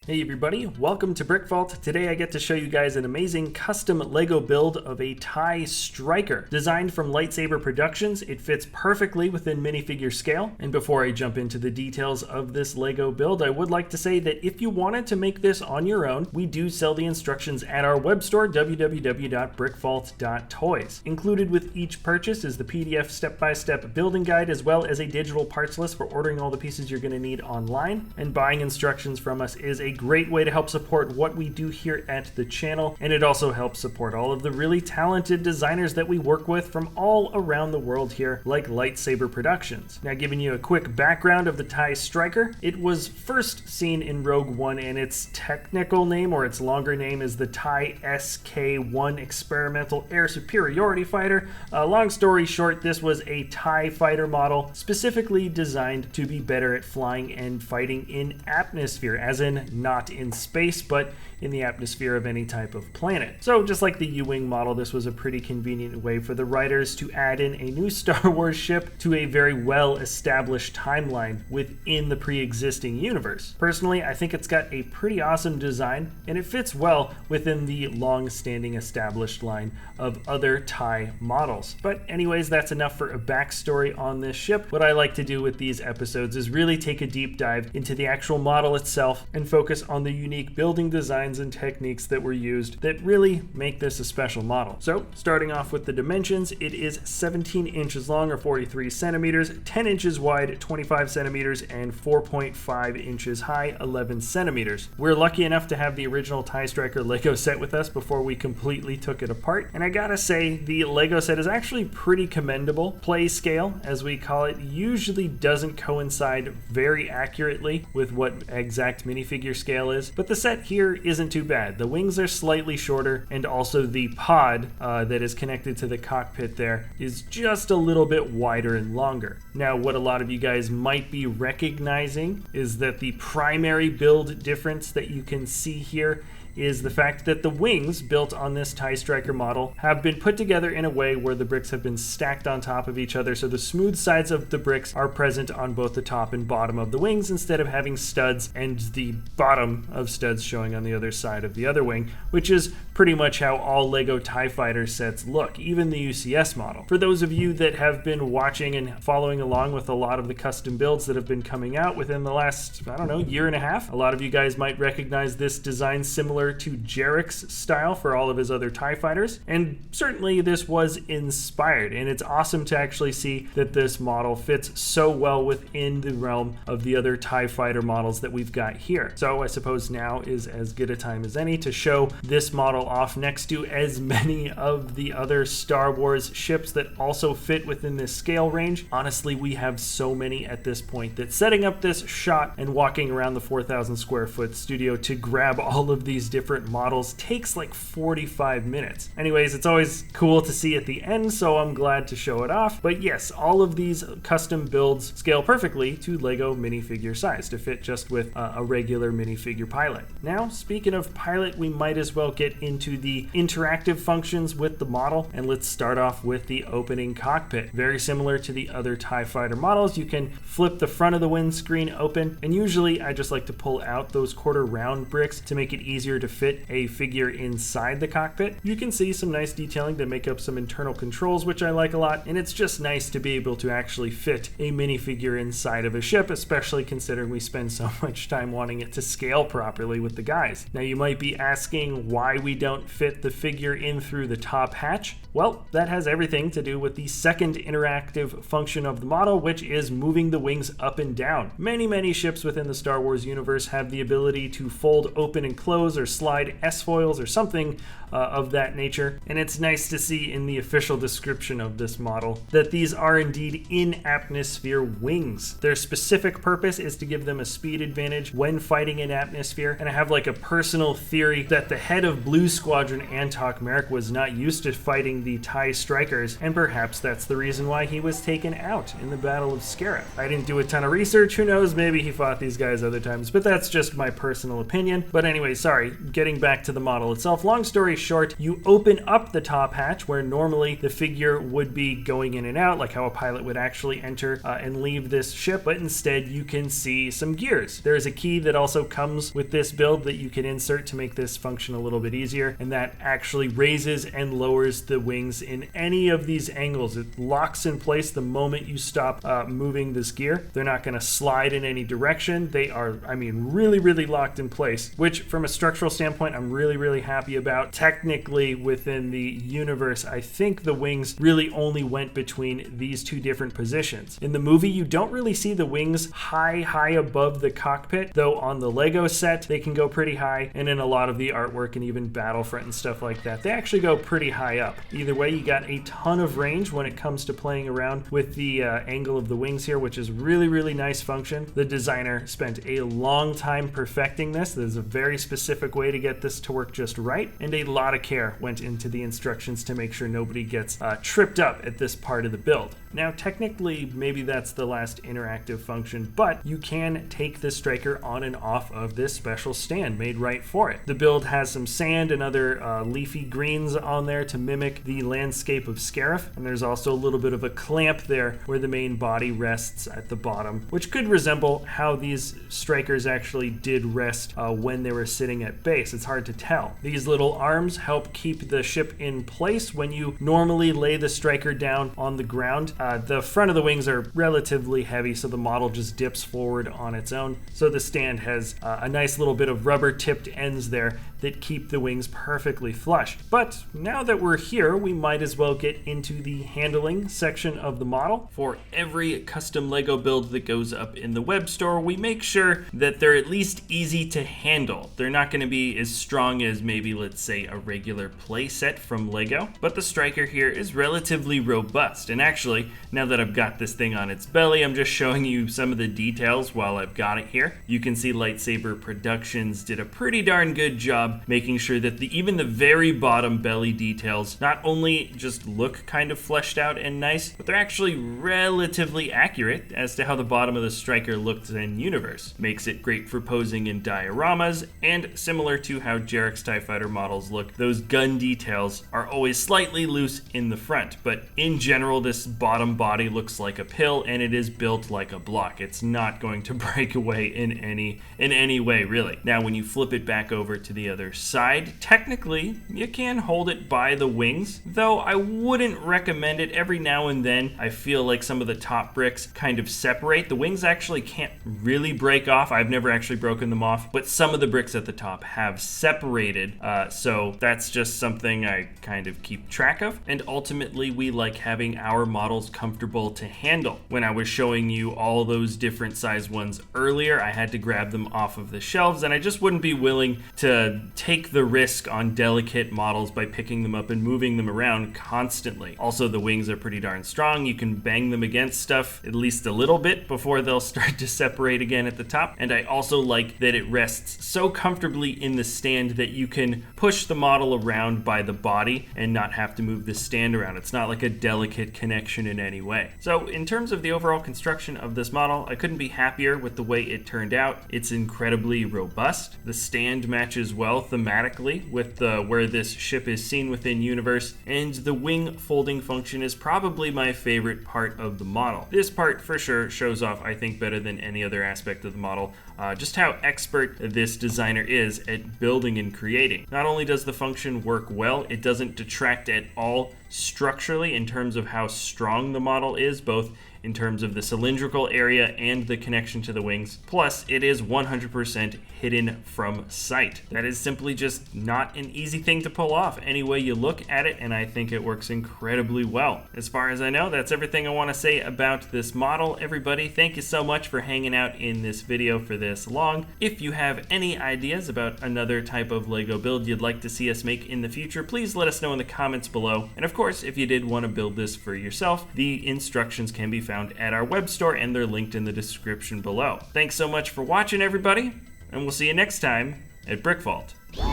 Hey everybody, welcome to BrickVault. Today I get to show you guys an amazing custom Lego build of a TIE Striker. Designed from Lightsaber Productions, it fits perfectly within minifigure scale. And before I jump into the details of this Lego build, I would like to say that if you wanted to make this on your own, we do sell the instructions at our web store, www.brickvault.toys. Included with each purchase is the PDF step-by-step building guide, as well as a digital parts list for ordering all the pieces you're going to need online. And buying instructions from us is a great way to help support what we do here at the channel, and it also helps support all of the really talented designers that we work with from all around the world here, like Lightsaber Productions. Now, giving you a quick background of the TIE Striker, it was first seen in Rogue One, and its technical name, or its longer name, is the TIE SK-1 Experimental Air Superiority Fighter. Long story short, this was a TIE fighter model specifically designed to be better at flying and fighting in atmosphere, as in not in space, but in the atmosphere of any type of planet. So just like the U-Wing model, this was a pretty convenient way for the writers to add in a new Star Wars ship to a very well-established timeline within the pre-existing universe. Personally, I think it's got a pretty awesome design, and it fits well within the long-standing established line of other TIE models. But anyways, that's enough for a backstory on this ship. What I like to do with these episodes is really take a deep dive into the actual model itself and focus on the unique building designs and techniques that were used that really make this a special model. So starting off with the dimensions, it is 17 inches long or 43 centimeters, 10 inches wide, 25 centimeters, and 4.5 inches high, 11 centimeters. We're lucky enough to have the original TIE Striker Lego set with us before we completely took it apart, and I gotta say the Lego set is actually pretty commendable. Play scale, as we call it, usually doesn't coincide very accurately with what exact minifigure scale is, but the set here isn't too bad. The wings are slightly shorter, and also the pod that is connected to the cockpit there is just a little bit wider and longer. Now, what a lot of you guys might be recognizing is that the primary build difference that you can see here is the fact that the wings built on this TIE Striker model have been put together in a way where the bricks have been stacked on top of each other, so the smooth sides of the bricks are present on both the top and bottom of the wings instead of having studs and the bottom of studs showing on the other side of the other wing, which is pretty much how all Lego TIE Fighter sets look, even the UCS model. For those of you that have been watching and following along with a lot of the custom builds that have been coming out within the last, I don't know, year and a half, a lot of you guys might recognize this design similar to Jarek's style for all of his other TIE Fighters, and certainly this was inspired, and it's awesome to actually see that this model fits so well within the realm of the other TIE Fighter models that we've got here. So I suppose now is as good a time as any to show this model off next to as many of the other Star Wars ships that also fit within this scale range. Honestly, we have so many at this point that setting up this shot and walking around the 4,000 square foot studio to grab all of these different models takes like 45 minutes. Anyways, it's always cool to see at the end, so I'm glad to show it off. But yes, all of these custom builds scale perfectly to Lego minifigure size to fit just with a regular minifigure pilot. Now, speaking of pilot, we might as well get into the interactive functions with the model, and let's start off with the opening cockpit. Very similar to the other TIE Fighter models, you can flip the front of the windscreen open, and usually I just like to pull out those quarter round bricks to make it easier to fit a figure inside the cockpit. You can see some nice detailing to make up some internal controls, which I like a lot, and it's just nice to be able to actually fit a minifigure inside of a ship, especially considering we spend so much time wanting it to scale properly with the guys. Now, you might be asking why we don't fit the figure in through the top hatch. Well, that has everything to do with the second interactive function of the model, which is moving the wings up and down. Many ships within the Star Wars universe have the ability to fold open and close or slide S-foils or something of that nature. And it's nice to see in the official description of this model that these are indeed in-atmosphere wings. Their specific purpose is to give them a speed advantage when fighting in atmosphere, and I have like a personal theory that the head of Blue Squadron, Antok Merrick, was not used to fighting the TIE strikers, and perhaps that's the reason why he was taken out in the Battle of Scarif. I didn't do a ton of research, who knows, maybe he fought these guys other times, but that's just my personal opinion. But anyway, sorry, getting back to the model itself, long story short, you open up the top hatch where normally the figure would be going in and out, like how a pilot would actually enter and leave this ship, but instead you can see some gears. There is a key that also comes with this build that you can insert to make this function a little bit easier, and that actually raises and lowers the wings in any of these angles. It locks in place the moment you stop moving this gear. They're not going to slide in any direction. They are, I mean, really locked in place, which from a structural standpoint, I'm really happy about. Technically, within the universe, I think the wings really only went between these two different positions. In the movie, you don't really see the wings high above the cockpit, though on the Lego set, they can go pretty high, and in a lot of the artwork and even Battlefront and stuff like that, they actually go pretty high up. Either way, you got a ton of range when it comes to playing around with the angle of the wings here, which is really nice function. The designer spent a long time perfecting this. There's a very specific way to get this to work just right, and a lot of care went into the instructions to make sure nobody gets tripped up at this part of the build. Now, technically, maybe that's the last interactive function, but you can take the striker on and off of this special stand made right for it. The build has some sand and other leafy greens on there to mimic the landscape of Scarif, and there's also a little bit of a clamp there where the main body rests at the bottom, which could resemble how these strikers actually did rest when they were sitting at base. It's hard to tell. These little arms help keep the ship in place when you normally lay the striker down on the ground. The front of the wings are relatively heavy, so the model just dips forward on its own. So the stand has a nice little bit of rubber tipped ends there that keep the wings perfectly flush. But now that we're here, we might as well get into the handling section of the model. For every custom Lego build that goes up in the web store, we make sure that they're at least easy to handle. They're not going to be as strong as maybe, let's say, a regular play set from Lego, but the striker here is relatively robust. And actually, now that I've got this thing on its belly, I'm just showing you some of the details while I've got it here. You can see Lightsaber Productions did a pretty darn good job making sure that even the very bottom belly details not only just look kind of fleshed out and nice, but they're actually relatively accurate as to how the bottom of the striker looks in universe. Makes it great for posing in dioramas, and similar to how Jarek's TIE Fighter models look, those gun details are always slightly loose in the front, but in general, this bottom body looks like a pill, and it is built like a block. It's not going to break away in any way, really. Now, when you flip it back over to the other side, technically, you can hold it by the wings, though I wouldn't recommend it. Every now and then, I feel like some of the top bricks kind of separate. The wings actually can't really break off. I've never actually broken them off, but some of the bricks at the top have separated, so that's just something I kind of keep track of, and ultimately, we like having our models comfortable to handle. When I was showing you all those different size ones earlier, I had to grab them off of the shelves, and I just wouldn't be willing to take the risk on delicate models by picking them up and moving them around constantly. Also, the wings are pretty darn strong. You can bang them against stuff at least a little bit before they'll start to separate again at the top. And I also like that it rests so comfortably in the stand that you can push the model around by the body and not have to move the stand around. It's not like a delicate connection in any way. So in terms of the overall construction of this model, I couldn't be happier with the way it turned out. It's incredibly robust. The stand matches well thematically with where this ship is seen within universe, and the wing folding function is probably my favorite part of the model. This part for sure shows off, I think, better than any other aspect of the model, just how expert this designer is at building and creating. Not only does the function work well, it doesn't detract at all structurally in terms of how strong the model is, both in terms of the cylindrical area and the connection to the wings. Plus, it is 100% hidden from sight. That is simply just not an easy thing to pull off any way you look at it, and I think it works incredibly well. As far as I know, that's everything I want to say about this model. Everybody, thank you so much for hanging out in this video for this long. If you have any ideas about another type of Lego build you'd like to see us make in the future, please let us know in the comments below. And of course, if you did want to build this for yourself, the instructions can be found at our web store and they're linked in the description below. Thanks so much for watching, everybody, and we'll see you next time at BrickVault.